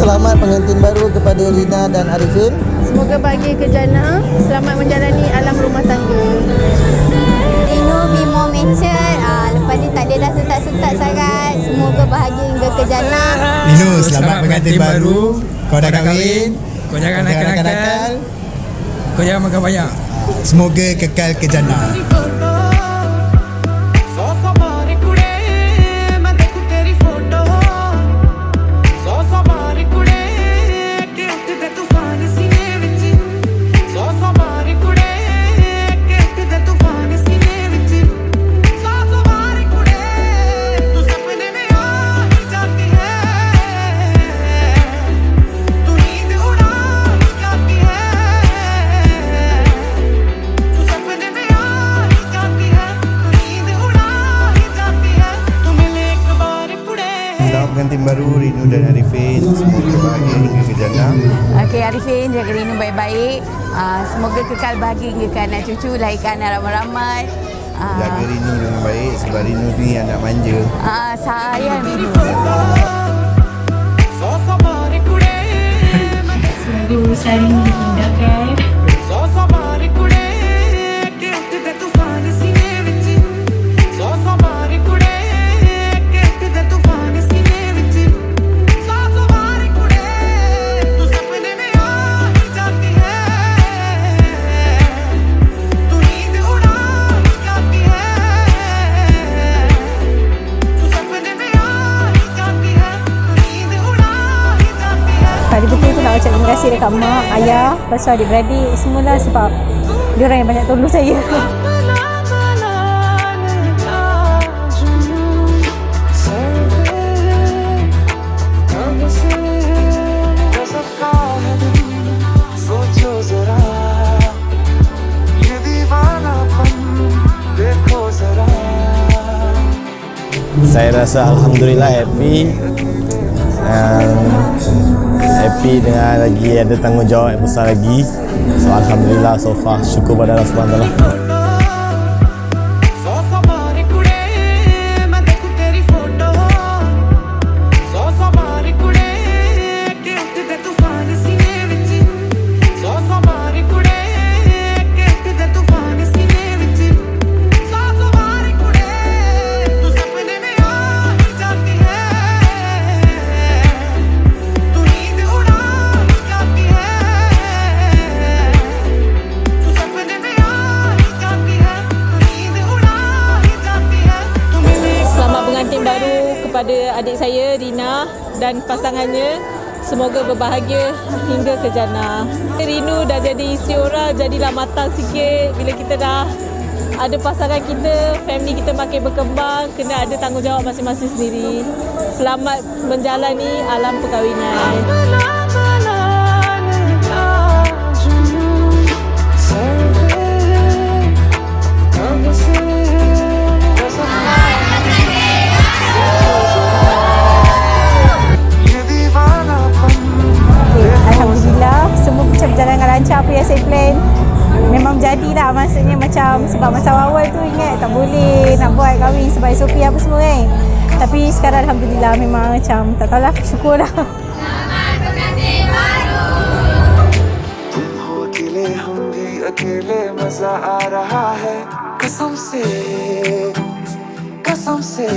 Selamat pengantin baru kepada Lina dan Arifin. Semoga bahagia ke jana, selamat menjalani alam rumah tangga. Rino be more matured, lepas ni tak ada dah setak-setak sangat. Semoga bahagia hingga ke jana. Rino, selamat pengantin baru. Kau dah kahwin, kau jangan nakal-nakal, kau jangan makan banyak. Semoga kekal ke jana. Pengantin baru Rino dan Arifin, semoga bahagia hingga ke jana. Okey Arifin, jaga Rino baik-baik. Semoga kekal bahagia hingga ke anak cucu, lahirkan anak ramai-ramai. Jaga Rino dengan baik sebab Rino ni anak manja. Sayang Rino. Sungguh saling diindahkan. Hari betul tu nak ucap terima kasih dekat mak, ayah, lepas tu adik-beradik semualah sebab diorang yang banyak tolong saya. Saya rasa alhamdulillah happy dengan lagi ada tanggungjawab yang besar lagi. So alhamdulillah so far, syukur pada Allah Subhanahu Wa Taala. Kepada adik saya Rina dan pasangannya, semoga berbahagia hingga ke jana. Rino dah jadi isteri orang, jadilah matang sikit. Bila kita dah ada pasangan kita, family kita makin berkembang, kena ada tanggungjawab masing-masing sendiri. Selamat menjalani alam perkahwinan. Alhamdulillah, semua berjalan dengan lancar apa yang saya plan. mungkin memang jadilah, maksudnya macam sebab masa awal tu ingat tak boleh nak buat kahwin sebab SOP apa semua kan. Tapi sekarang Alhamdulillah memang macam tak tahulah, syukurlah. अकेले मजा आ रहा है कसम से कसम से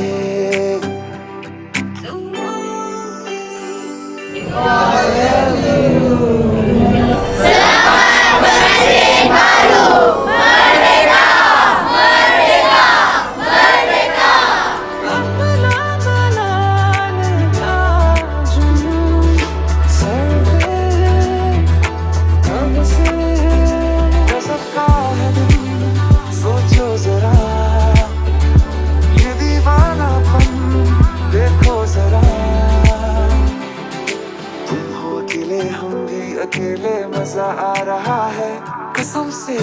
अकेले मजा आ रहा है कसम से